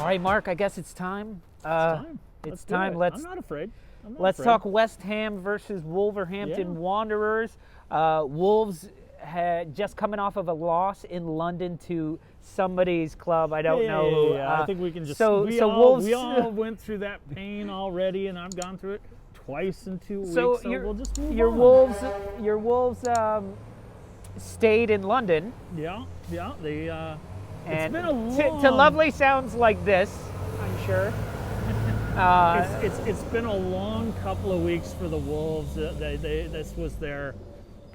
right, Mark, I guess it's time. It's time. I'm not afraid. Let's talk West Ham versus Wolverhampton Wanderers. Wolves had just coming off of a loss in London to somebody's club. I don't know who. I think we can just. Wolves. We all went through that pain already, and I've gone through it twice in 2 weeks. So we'll just move your on. Your Wolves stayed in London. Yeah. They. And it's been a long. To lovely sounds like this, I'm sure. It's been a long couple of weeks for the Wolves. This was their,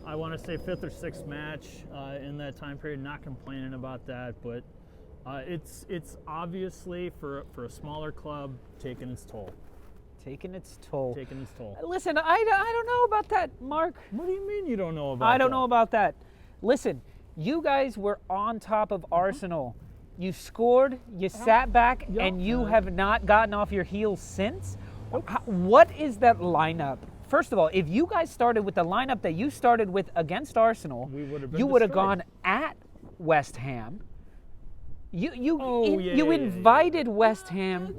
I want to say, 5th or 6th match in that time period. Not complaining about that, but it's obviously for a smaller club taking its toll. Taking its toll. Listen, I don't know about that, Mark. What do you mean you don't know about that? I don't know about that. Listen, you guys were on top of Arsenal. You scored, you sat back, and you have not gotten off your heels since? What is that lineup? First of all, if you guys started with the lineup that you started with against Arsenal, you would have gone at West Ham. You invited West Ham.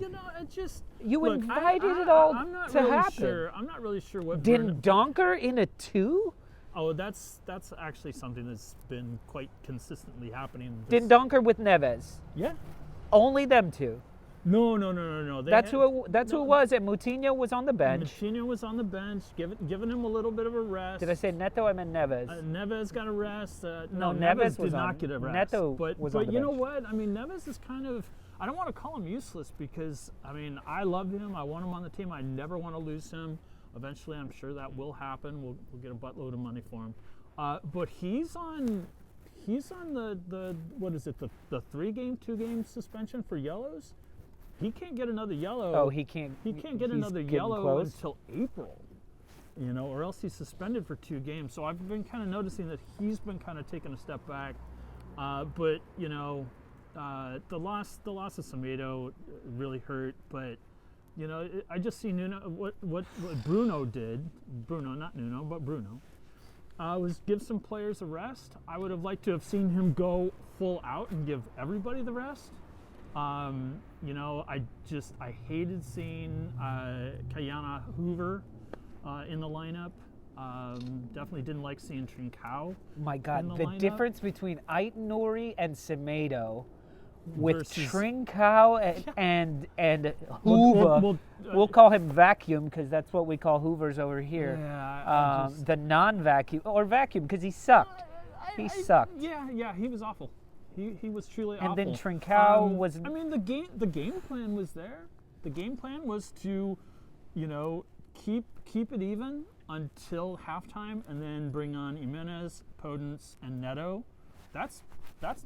You invited it all to happen. I'm not really sure what. Dendoncker in a 2? Oh, that's actually something that's been quite consistently happening. Dendoncker with Neves. Yeah. Only them two. No. That's who it was. And Moutinho was on the bench. Moutinho was on the bench, giving him a little bit of a rest. Did I say Neto? I meant Neves. Neves got a rest. No, Neves did not get a rest. Neto was on the bench. But you know what? I mean, Neves is kind of. I don't want to call him useless because I love him. I want him on the team. I never want to lose him. Eventually, I'm sure that will happen. We'll get a buttload of money for him. But he's on the what is it? The 3-game, 2-game suspension for yellows. He can't get another yellow. Oh, he can't. He can't get another yellow until April. Or else he's suspended for 2 games. So I've been kind of noticing that he's been kind of taking a step back. But the loss of Semedo really hurt. But I just see what Bruno did. Bruno, not Nuno, but Bruno. Was give some players a rest. I would have liked to have seen him go full out and give everybody the rest. I hated seeing Kayana Hoover in the lineup. Definitely didn't like seeing Trincao. My God, the lineup. difference between Aït-Nouri and Semedo. With Trincao and Hoover, we'll call him Vacuum because that's what we call Hoovers over here. Yeah, the non-vacuum or vacuum because he sucked. He sucked. Yeah, he was awful. He was truly awful. And then Trincao was. I mean, the game plan was there. The game plan was to, keep it even until halftime, and then bring on Jimenez, Podence, and Neto. That's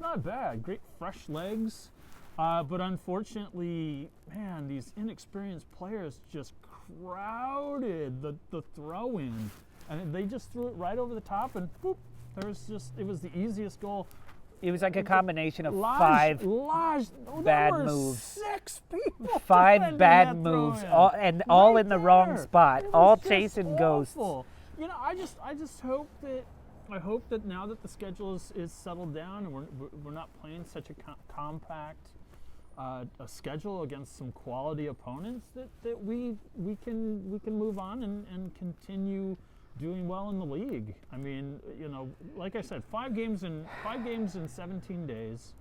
not bad. Great fresh legs. But unfortunately, man, these inexperienced players just crowded the throw-in. And they just threw it right over the top, and boop, it was the easiest goal. It was like a combination of five bad moves. 6 people. 5 bad moves, all in the wrong spot, all chasing ghosts. I just hope that. I hope that now that the schedule is settled down and we're not playing such a compact a schedule against some quality opponents that we can move on and continue doing well in the league. I mean, like I said, 5 games in 17 days.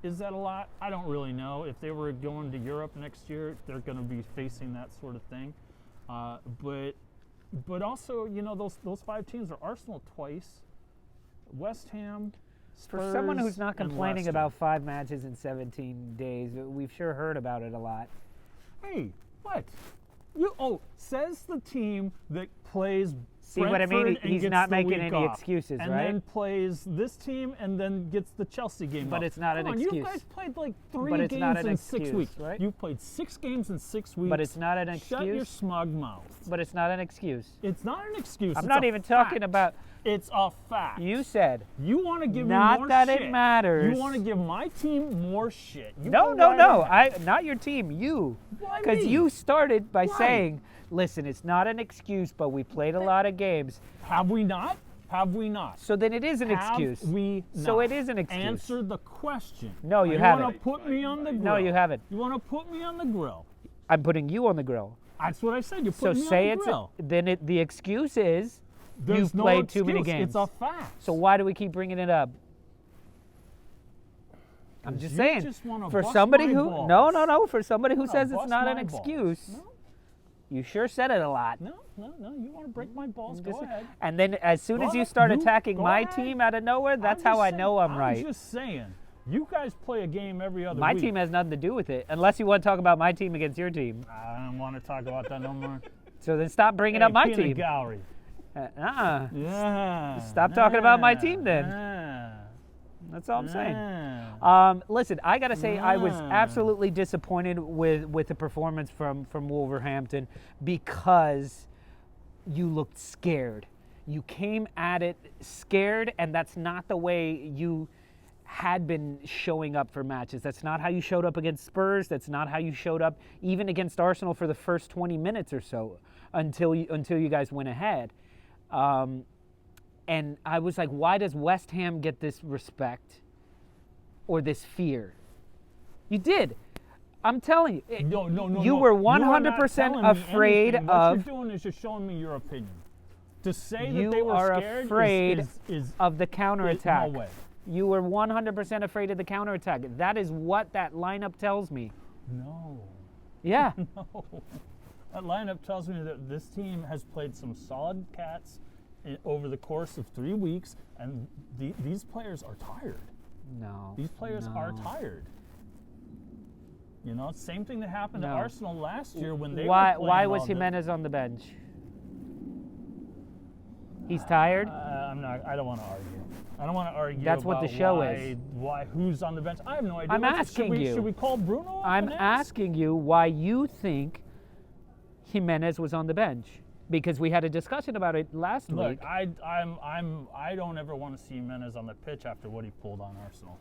Is that a lot? I don't really know. If they were going to Europe next year, they're going to be facing that sort of thing. But also, those 5 teams are Arsenal twice, West Ham, Spurs. For someone who's not complaining about 5 matches in 17 days, we've sure heard about it a lot. Hey, what? Says the team that plays. See what I mean? He's not making any excuses, and right? And then plays this team and then gets the Chelsea game But off. it's not an excuse. You guys played like 3 games in 6 weeks. Right? You played 6 games in 6 weeks. But it's not an excuse. Shut your smug mouth. But it's not an excuse. It's not an excuse. I'm not even talking about. It's a fact. You said. You want to give me not more that shit. It matters. You want to give my team more shit. No. Not your team. You. Because you started by saying, listen, it's not an excuse, but we played a lot of games. Have we not? Have we not? So then it is an excuse. Have we not? So it is an excuse. Answer the question. No, you haven't. You want to put me on the grill. No, you haven't. You want to put me on the grill. I'm putting you on the grill. That's what I said. You So put me say on the grill. then the excuse is There's you've no played too many excuse. games. It's a fact. So why do we keep bringing it up? I'm just You saying. just wanna For bust somebody my who balls. no, for somebody who says it's bust not an my balls. excuse, No. you sure said it a lot. No. You want to break my balls? Go ahead. And then as soon Go as you ahead. start You attacking go my ahead. team out of nowhere, that's how just I saying- know I'm right. I'm just saying. You guys play a game every other My week. team has nothing to do with it, unless you want to talk about my team against your team. I don't want to talk about that no more. So then stop bringing up my Peanut team. Gallery. Yeah. Yeah. Stop talking about my team then. Yeah. That's all I'm saying. Yeah. Listen, I got to say, I was Yeah. absolutely disappointed with the performance from Wolverhampton because you looked scared. You came at it scared, and that's not the way you had been showing up for matches. That's not how you showed up against Spurs. That's not how you showed up even against Arsenal for the first 20 minutes or so until you guys went ahead. And I was like, why does West Ham get this respect or this fear? You did. I'm telling you. No. You were You are not 100% telling me afraid anything. of. What you're doing is just showing me your opinion. To say You that they were are scared afraid is of the counterattack. No way. You were 100% afraid of the counterattack. That is what that lineup tells me. No. Yeah. No. That lineup tells me that this team has played some solid cats over the course of 3 weeks, and these players are tired. No. These players are tired. You know, same thing that happened to Arsenal last year when they were playing Why was all the- Jimenez on the bench? He's tired? I don't want to argue. I don't want to argue. That's what the about show why, is. Why? Who's on the bench? I have no idea. I'm asking you. Should we call Bruno up I'm and ask? asking you why you think Jimenez was on the bench, because we had a discussion about it last Look, week. I don't ever want to see Jimenez on the pitch after what he pulled on Arsenal.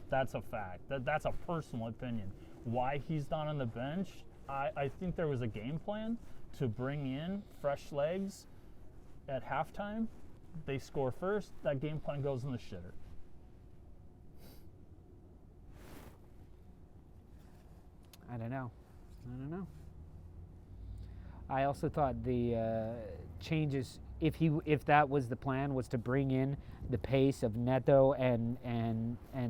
That's a fact. That's a personal opinion. Why he's not on the bench? I think there was a game plan to bring in fresh legs at halftime. They score first. That game plan goes in the shitter. I don't know. I also thought the changes, if that was the plan, was to bring in the pace of Neto and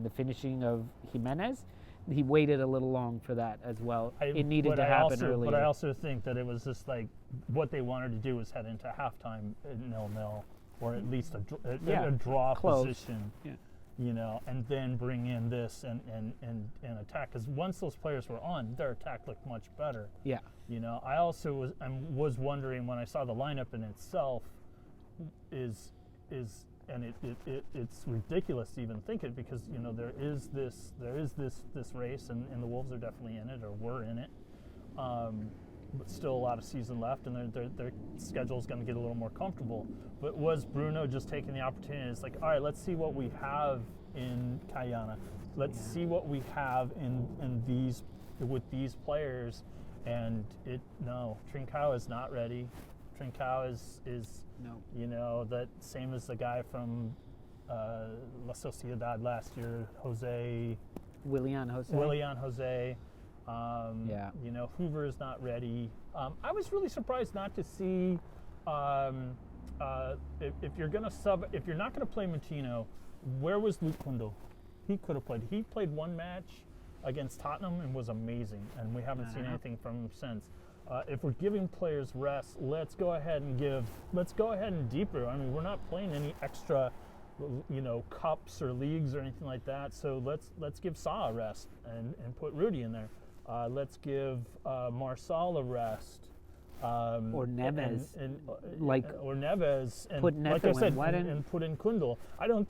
the finishing of Jimenez. He waited a little long for that as well. It needed to happen earlier. But I also think that it was just like what they wanted to do was head into halftime at 0-0, or at least a draw close. position. Yeah. You know, and then bring in this and attack. Because once those players were on, their attack looked much better. Yeah. You know, I also was wondering when I saw the lineup in itself is it's ridiculous to even think it, because you know there is this race and the Wolves are definitely in it, or were in it. But still a lot of season left, and their schedule is going to get a little more comfortable. But was Bruno just taking the opportunity? It's like, all right, let's see what we have in Kayana. Let's see what we have in these with these players. And Trincao is not ready. Trincao is No. you know, that same as the guy from La Sociedad last year, Willian Jose. You know, Hoover is not ready. I was really surprised not to see if you're not gonna play Martino, where was Luke Kundal? He could have played. He played one match against Tottenham and was amazing, and we haven't seen anything from him since. If we're giving players rest, let's go ahead and deeper. I mean, we're not playing any extra, you know, cups or leagues or anything like that. So let's give Sa a rest and put Rudy in there. Let's give Marsal a rest. Or Neves. Or Neves, and put Neto like I said, in. and put in Kundal. I don't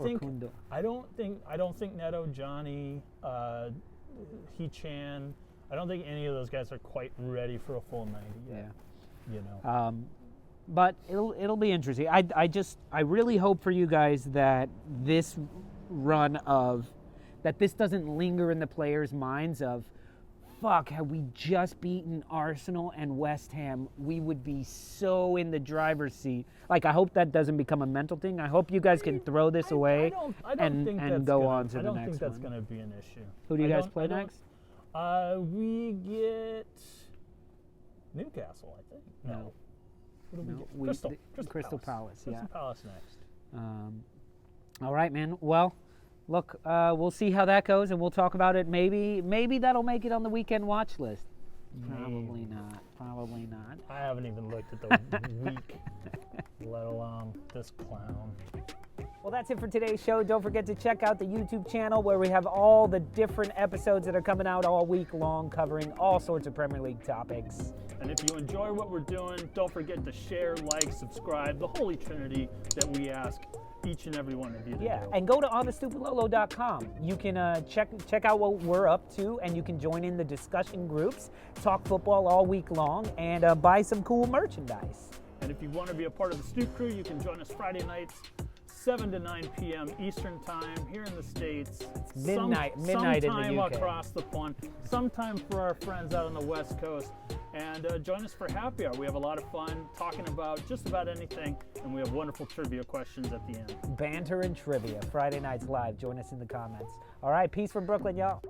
think Neto, Johnny, Hee-Chan, I don't think any of those guys are quite ready for a full 90 yet. Yeah. You know. But it'll be interesting. I really hope for you guys that this run of that this doesn't linger in the players' minds of fuck, had we just beaten Arsenal and West Ham, we would be so in the driver's seat. Like, I hope that doesn't become a mental thing. I hope you guys can throw this away and go on to the next one. I don't think that's going to be an issue. Who do you guys play next? We get Newcastle, I think. No. What do we get? Crystal Palace. Crystal Palace next. All right, man. Well, look, we'll see how that goes, and we'll talk about it. Maybe that'll make it on the weekend watch list. Probably not. Probably not. I haven't even looked at the week, let alone this clown. Well, that's it for today's show. Don't forget to check out the YouTube channel where we have all the different episodes that are coming out all week long, covering all sorts of Premier League topics. And if you enjoy what we're doing, don't forget to share, like, subscribe, the Holy Trinity that we ask each and every one of you to do. And go to onthestoopwithlolo.com. You can check out what we're up to, and you can join in the discussion groups, talk football all week long, and buy some cool merchandise. And if you want to be a part of the Stoop crew, you can join us Friday nights, 7 to 9 p.m. Eastern time here in the States. Midnight in the sometime UK. Across the pond, sometime for our friends out on the West Coast. And join us for happy hour. We have a lot of fun talking about just about anything, and we have wonderful trivia questions at the end. Banter and trivia, Friday nights live. Join us in the comments. All right, peace from Brooklyn, y'all.